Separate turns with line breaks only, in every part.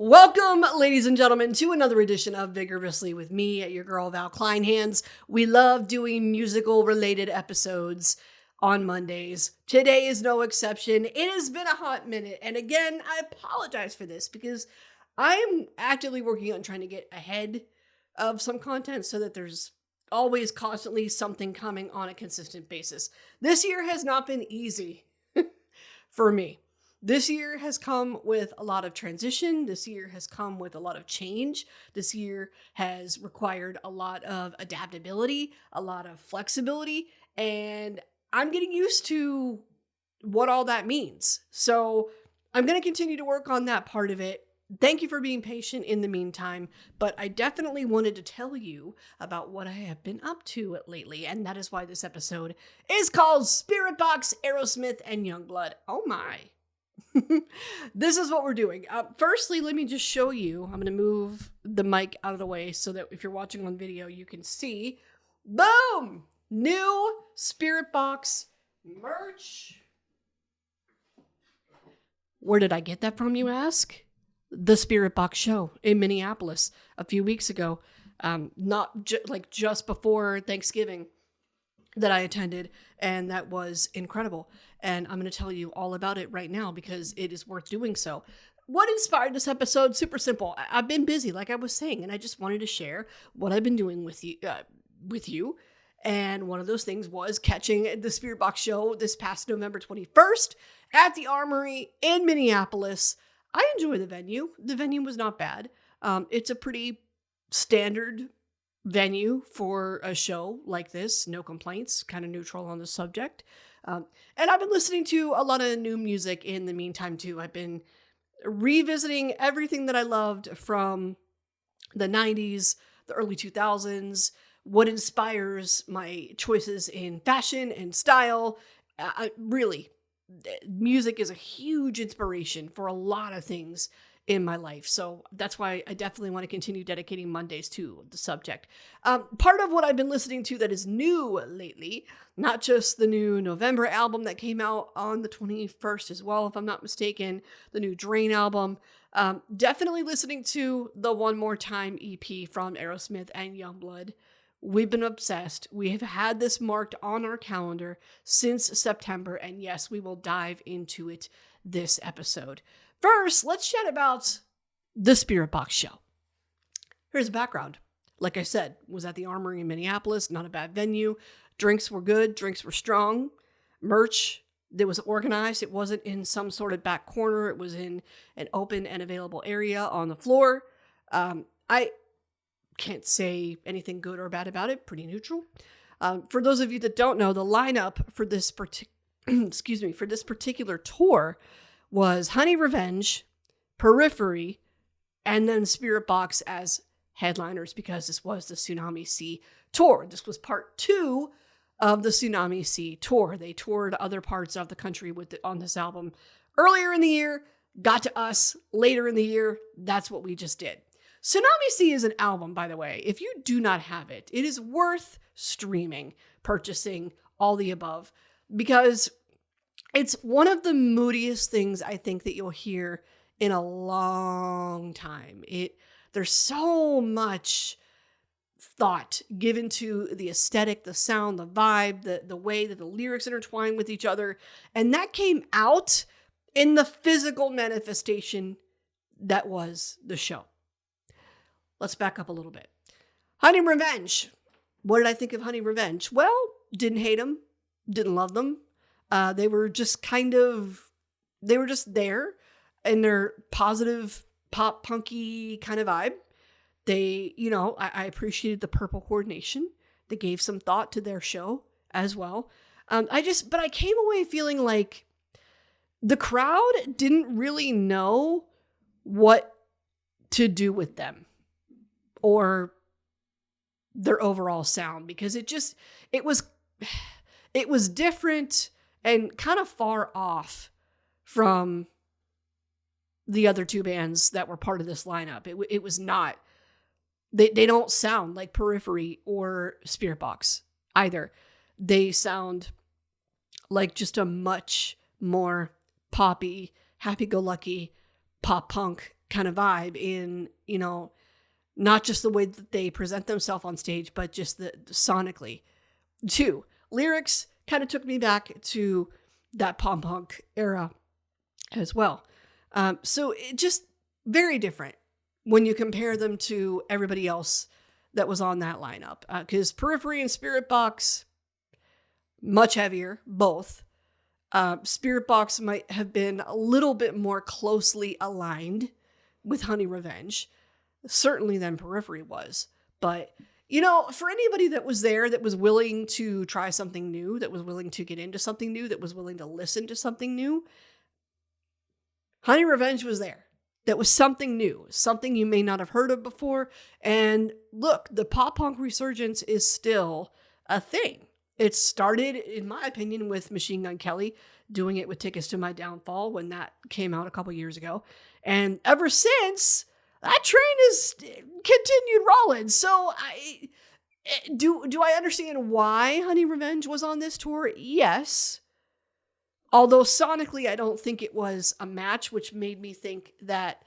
Welcome, ladies and gentlemen, to another edition of Vigorously with me, your girl Val Kleinhands. We love doing musical-related episodes on Mondays. Today is no exception. It has been a hot minute, and again, I apologize for this because I am actively working on trying to get ahead of some content so that there's always constantly something coming on a consistent basis. This year has not been easy for me. This year has come with a lot of transition. This year has come with a lot of change. This year has required a lot of adaptability, a lot of flexibility, and I'm getting used to what all that means. So I'm going to continue to work on that part of it. Thank you for being patient in the meantime, but I definitely wanted to tell you about what I have been up to lately, and that is why this episode is called Spiritbox, Aerosmith and Yungblud. Oh my. This is what we're doing. Firstly, let me just show you. I'm going to move the mic out of the way so that if you're watching on video, you can see. Boom! New Spiritbox merch. Where did I get that from, you ask? The Spiritbox show in Minneapolis a few weeks ago. Just before Thanksgiving that I attended, and that was incredible. And I'm going to tell you all about it right now because it is worth doing so. What inspired this episode? Super simple. I've been busy, like I was saying, and I just wanted to share what I've been doing with you. And one of those things was catching the Spiritbox show this past November 21st at the Armory in Minneapolis. I enjoy the venue. The venue was not bad. It's a pretty standard venue for a show like this. No complaints, kind of neutral on the subject. And I've been listening to a lot of new music in the meantime too. I've been revisiting everything that I loved from the 90s, the early 2000s, what inspires my choices in fashion and style. Really, music is a huge inspiration for a lot of things in my life. So that's why I definitely want to continue dedicating Mondays to the subject. Part of what I've been listening to that is new lately, not just the new November album that came out on the 21st as well, if I'm not mistaken, the new Drain album. Definitely listening to the One More Time EP from Aerosmith and Yungblud. We've been obsessed. We have had this marked on our calendar since September, and yes, we will dive into it this episode. First, let's chat about the Spiritbox show. Here's a background. Like I said, was at the Armory in Minneapolis, not a bad venue. Drinks were good, drinks were strong. Merch, that was organized. It wasn't in some sort of back corner. It was in an open and available area on the floor. I can't say anything good or bad about it. Pretty neutral. For those of you that don't know, the lineup for this particular tour was Honey Revenge, Periphery, and then Spiritbox as headliners because this was the Tsunami Sea tour. This was part 2 of the Tsunami Sea tour. They toured other parts of the country on this album earlier in the year, got to us later in the year. That's what we just did. Tsunami Sea is an album, by the way. If you do not have it, it is worth streaming, purchasing, all the above, because it's one of the moodiest things I think that you'll hear in a long time. There's so much thought given to the aesthetic, the sound, the vibe, the way that the lyrics intertwine with each other. And that came out in the physical manifestation that was the show. Let's back up a little bit. Honey Revenge. What did I think of Honey Revenge? Well, didn't hate them, didn't love them. They were just there in their positive pop punky kind of vibe. They, I appreciated the purple coordination. They gave some thought to their show as well. But I came away feeling like the crowd didn't really know what to do with them or their overall sound because it was different and kind of far off from the other two bands that were part of this lineup. It was not, they don't sound like Periphery or Spiritbox either. They sound like just a much more poppy, happy-go-lucky pop punk kind of vibe in, not just the way that they present themselves on stage, but just the sonically. 2, lyrics kind of took me back to that pop punk era as well. So it just very different when you compare them to everybody else that was on that lineup. Because Periphery and Spiritbox, much heavier, both. Spiritbox might have been a little bit more closely aligned with Honey Revenge, certainly than Periphery was. But, for anybody that was there, that was willing to try something new, that was willing to get into something new, that was willing to listen to something new, Honey Revenge was there. That was something new, something you may not have heard of before. And look, the pop punk resurgence is still a thing. It started, in my opinion, with Machine Gun Kelly doing it with Tickets to My Downfall when that came out a couple years ago. And ever since, that train has continued rolling. So do I understand why Honey Revenge was on this tour? Yes. Although sonically, I don't think it was a match, which made me think that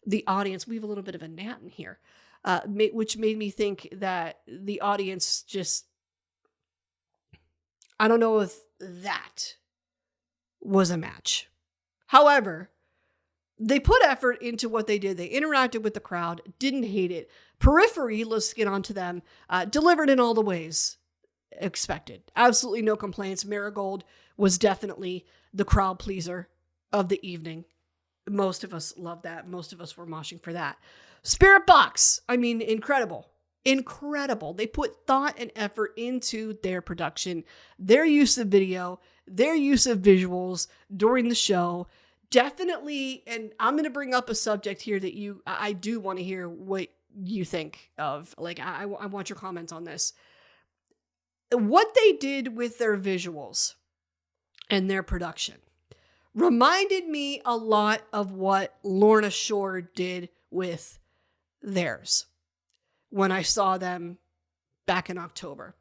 the audience, we have a little bit of a gnat in here, which made me think that the audience just, I don't know if that was a match. However, they put effort into what they did. They interacted with the crowd, didn't hate it. Periphery, let's get on to them, delivered in all the ways expected. Absolutely no complaints. Marigold was definitely the crowd pleaser of the evening. Most of us loved that. Most of us were moshing for that. Spiritbox, incredible. Incredible. They put thought and effort into their production, their use of video, their use of visuals during the show. Definitely, and I'm going to bring up a subject here that I do want to hear what you think of. Like, I want your comments on this. What they did with their visuals and their production reminded me a lot of what Lorna Shore did with theirs when I saw them back in October.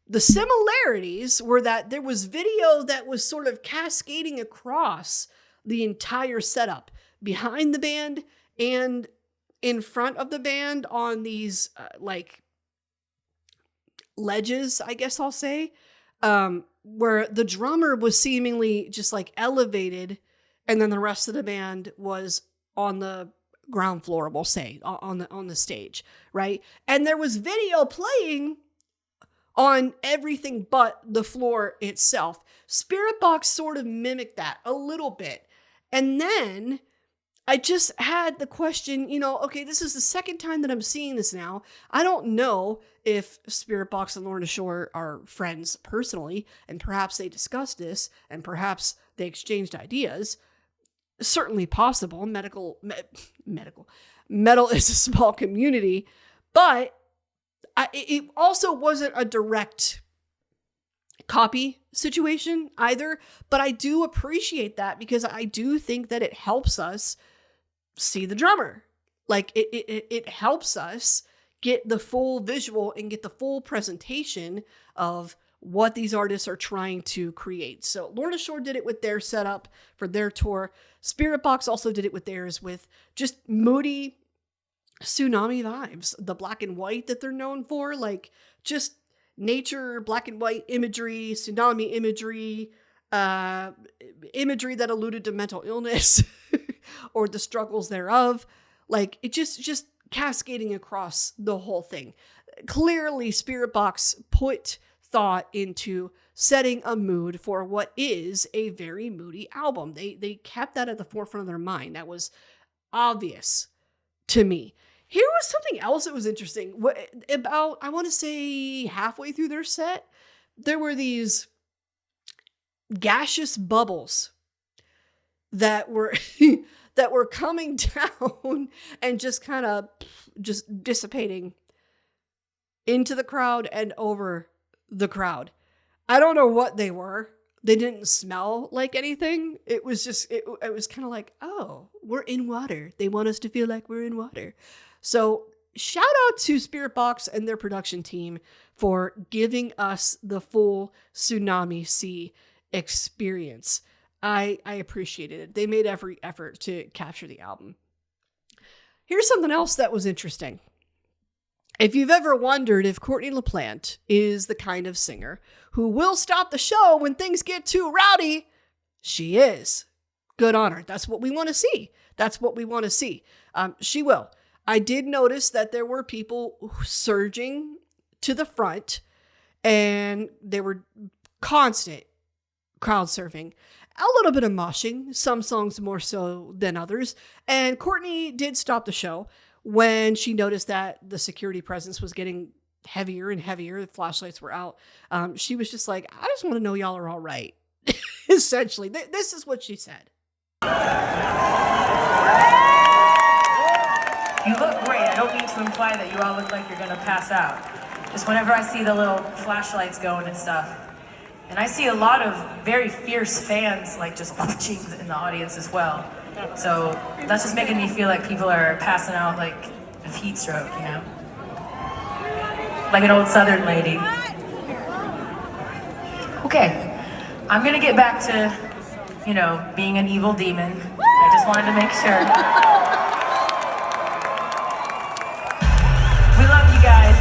The similarities were that there was video that was sort of cascading across the entire setup behind the band and in front of the band on these ledges, I guess I'll say, where the drummer was seemingly just like elevated and then the rest of the band was on the ground floor, we'll say, on the stage, right? And there was video playing on everything but the floor itself. Spiritbox sort of mimicked that a little bit. And then I just had the question, okay, this is the second time that I'm seeing this now. I don't know if Spiritbox and Lorna Shore are friends personally, and perhaps they discussed this, and perhaps they exchanged ideas. Certainly possible. Metal is a small community, but it also wasn't a direct copy situation either. But I do appreciate that because I do think that it helps us see the drummer. Like it helps us get the full visual and get the full presentation of what these artists are trying to create. So Lorna Shore did it with their setup for their tour. Spiritbox also did it with theirs, with just moody Tsunami vibes, the black and white that they're known for, like just nature, black and white imagery, Tsunami imagery, imagery that alluded to mental illness or the struggles thereof. Like it just cascading across the whole thing. Clearly, Spiritbox put thought into setting a mood for what is a very moody album. They kept that at the forefront of their mind. That was obvious to me. Here was something else that was interesting. About, I want to say halfway through their set, there were these gaseous bubbles that were that were coming down and just kind of just dissipating into the crowd and over the crowd. I don't know what they were. They didn't smell like anything. It was just, it was kind of like, oh, we're in water. They want us to feel like we're in water. So shout out to Spiritbox and their production team for giving us the full Tsunami Sea experience. I appreciated it. They made every effort to capture the album. here's something else that was interesting. If you've ever wondered if Courtney LaPlante is the kind of singer who will stop the show when things get too rowdy, she is. Good on her. That's what we want to see. That's what we want to see. She will. I did notice that there were people surging to the front, and they were constant crowd surfing. A little bit of moshing, some songs more so than others. And Courtney did stop the show when she noticed that the security presence was getting heavier and heavier. The flashlights were out. She was just like, I just want to know y'all are all right. Essentially, this is what she said.
You look great. I don't mean to imply that you all look like you're gonna pass out. Just whenever I see the little flashlights going and stuff. And I see a lot of very fierce fans like just watching in the audience as well. So that's just making me feel like people are passing out like of heat stroke, you know? Like an old Southern lady. Okay, I'm gonna get back to, you know, being an evil demon. I just wanted to make sure. We love you guys.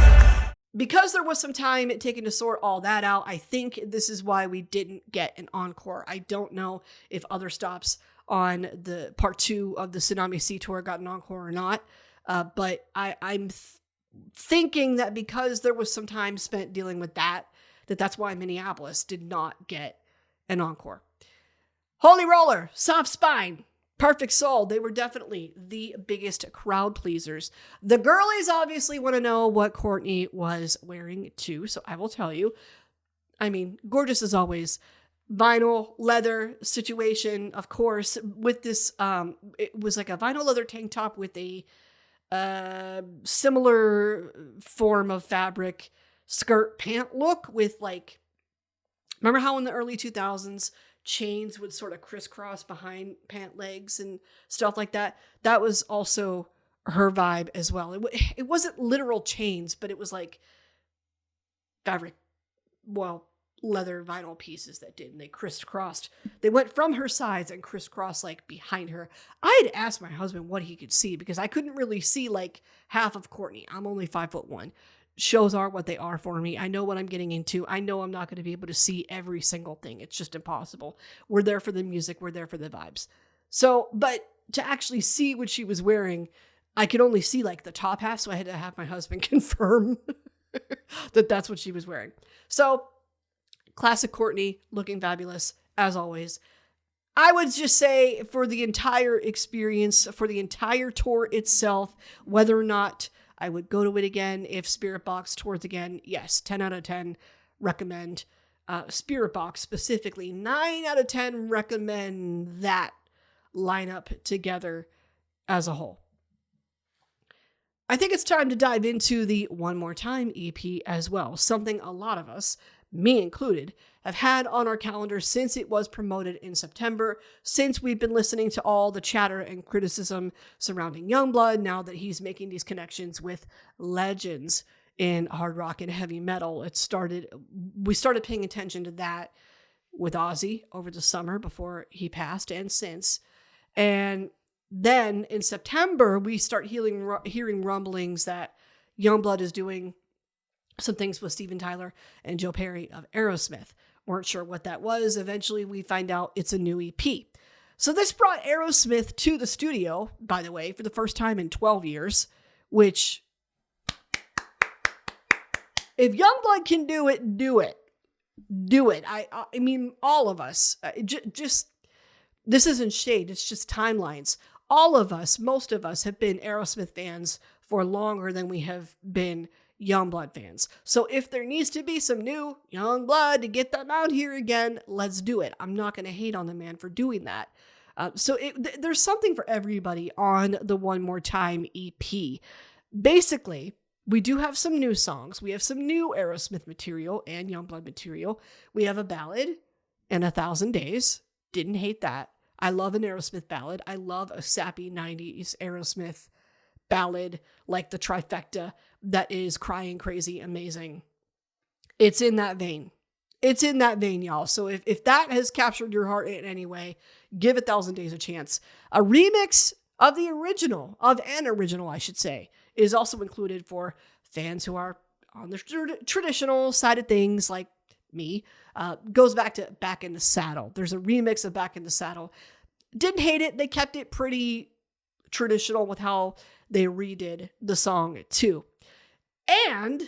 Because there was some time taken to sort all that out, I think this is why we didn't get an encore. I don't know if other stops on the part 2 of the Tsunami Sea Tour got an encore or not, but I'm thinking that because there was some time spent dealing with that's why Minneapolis did not get an encore. Holy Roller, Soft Spine, Perfect Soul, they were definitely the biggest crowd pleasers. The girlies obviously want to know what Courtney was wearing too, so I will tell you. I mean, gorgeous as always. Vinyl leather situation, of course, with this, it was like a vinyl leather tank top with a similar form of fabric skirt pant look with like, remember how in the early 2000s, chains would sort of crisscross behind pant legs and stuff like that? That was also her vibe as well. It wasn't literal chains, but it was like fabric, well, leather vinyl pieces that did, and they crisscrossed. They went from her sides and crisscrossed like behind her. I had asked my husband what he could see because I couldn't really see like half of Courtney. I'm only 5'1". Shows are what they are for me. I know what I'm getting into. I know I'm not going to be able to see every single thing. It's just impossible. We're there for the music. We're there for the vibes. So, but to actually see what she was wearing, I could only see like the top half. So I had to have my husband confirm that that's what she was wearing. So classic Courtney, looking fabulous as always. I would just say for the entire experience, for the entire tour itself, whether or not I would go to it again if Spiritbox tours again. Yes, 10 out of 10 recommend. Spiritbox specifically, 9 out of 10 recommend that lineup together as a whole. I think it's time to dive into the One More Time EP as well. Something a lot of us, me included, have had on our calendar since it was promoted in September, since we've been listening to all the chatter and criticism surrounding Yungblud, now that he's making these connections with legends in hard rock and heavy metal. We started paying attention to that with Ozzy over the summer before he passed and since. And then in September, we start hearing rumblings that Yungblud is doing some things with Steven Tyler and Joe Perry of Aerosmith. Weren't sure what that was. Eventually, we find out it's a new EP. So this brought Aerosmith to the studio, by the way, for the first time in 12 years, which, if Yungblud can do it, do it. Do it. I mean, all of us, just, this isn't shade, it's just timelines. All of us, most of us, have been Aerosmith fans for longer than we have been Yungblud fans. So if there needs to be some new Yungblud to get them out here again, let's do it. I'm not going to hate on the man for doing that. So there's something for everybody on the One More Time EP. Basically, we do have some new songs. We have some new Aerosmith material and Yungblud material. We have a ballad and 1,000 Days. Didn't hate that. I love an Aerosmith ballad. I love a sappy 90s Aerosmith ballad like the trifecta that is crying crazy amazing. It's in that vein. It's in that vein, y'all. So if that has captured your heart in any way, give 1,000 Days a chance. A remix of an original, I should say, is also included for fans who are on the traditional side of things like me. Goes back to Back in the Saddle. There's a remix of Back in the Saddle. Didn't hate it. They kept it pretty traditional with how they redid the song too. And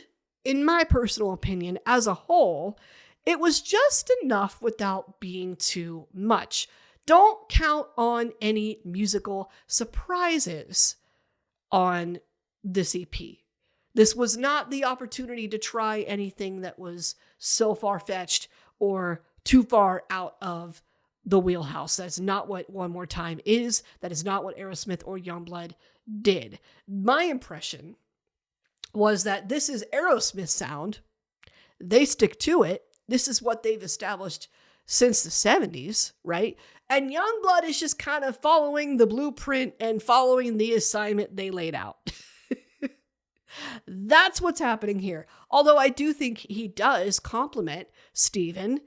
in my personal opinion, as a whole, it was just enough without being too much. Don't count on any musical surprises on this EP. This was not the opportunity to try anything that was so far-fetched or too far out of the wheelhouse. That's not what One More Time is. That is not what Aerosmith or Yungblud did. My impression was that this is Aerosmith's sound. They stick to it. This is what they've established since the 70s, right? And Yungblud is just kind of following the blueprint and following the assignment they laid out. That's what's happening here. Although I do think he does compliment Steven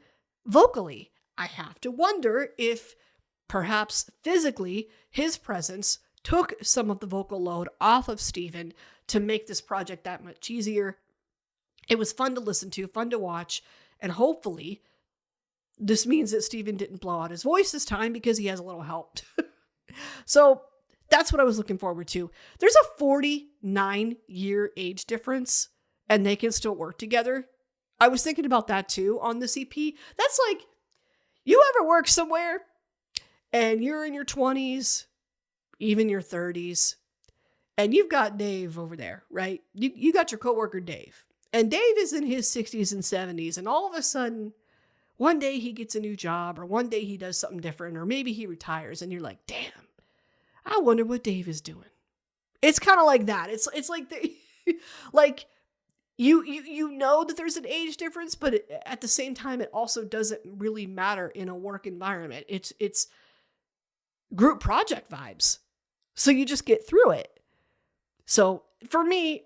vocally. I have to wonder if perhaps physically his presence took some of the vocal load off of Steven to make this project that much easier. It was fun to listen to, fun to watch, and hopefully this means that Steven didn't blow out his voice this time because he has a little help. So that's what I was looking forward to. There's a 49-year age difference and they can still work together. I was thinking about that too on this EP. That's like, you ever work somewhere and you're in your 20s, even your 30s, and you've got Dave over there, right? You got your coworker Dave. And Dave is in his 60s and 70s, and all of a sudden, one day he gets a new job, or one day he does something different, or maybe he retires, and you're like, damn, I wonder what Dave is doing. It's kind of like that. It's like like you know that there's an age difference, but at the same time, it also doesn't really matter in a work environment. It's group project vibes. So you just get through it. So for me,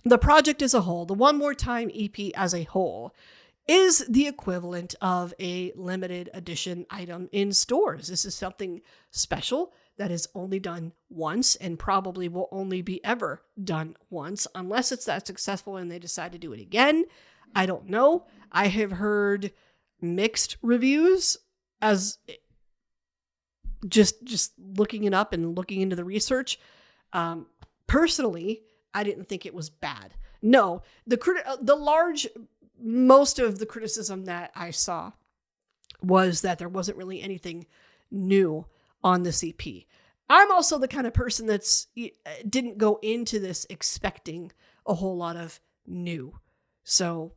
the project as a whole, the One More Time EP as a whole, is the equivalent of a limited edition item in stores. This is something special that is only done once and probably will only be ever done once, unless it's that successful and they decide to do it again. I don't know. I have heard mixed reviews as just looking it up and looking into the research. Personally, I didn't think it was bad. No, most of the criticism that I saw was that there wasn't really anything new on this EP. I'm also the kind of person that's didn't go into this expecting a whole lot of new. So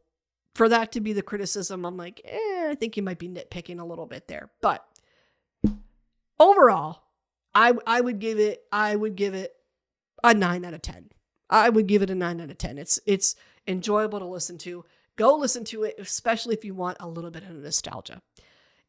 for that to be the criticism, I'm like, I think you might be nitpicking a little bit there. But overall, I would give it a 9 out of 10. I would give it a 9 out of 10. It's enjoyable to listen to. Go listen to it, especially if you want a little bit of nostalgia.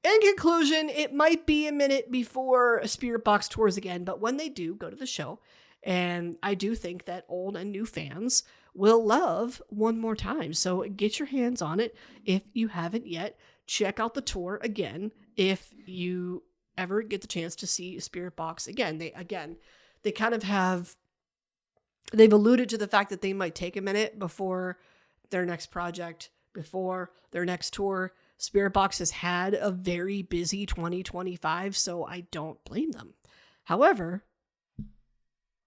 In conclusion, it might be a minute before Spiritbox tours again, but when they do, go to the show. And I do think that old and new fans will love One More Time. So get your hands on it if you haven't yet. Check out the tour again if you ever get the chance to see Spiritbox again. They kind of have, they've alluded to the fact that they might take a minute before their next project, before their next tour. Spiritbox has had a very busy 2025, so I don't blame them. However,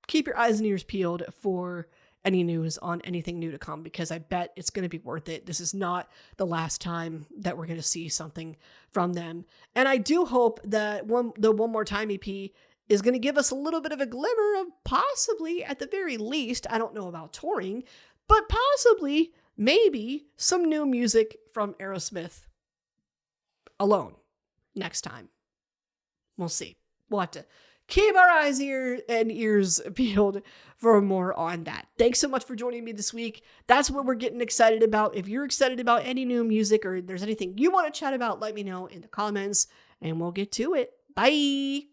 keep your eyes and ears peeled for any news on anything new to come, because I bet it's going to be worth it. This is not the last time that we're going to see something from them. And I do hope that the One More Time EP is going to give us a little bit of a glimmer of possibly, at the very least, I don't know about touring, but possibly, maybe, some new music from Aerosmith alone next time. We'll see. We'll have to keep our eyes and ears peeled for more on that. Thanks so much for joining me this week. That's what we're getting excited about. If you're excited about any new music or there's anything you want to chat about, let me know in the comments and we'll get to it. Bye.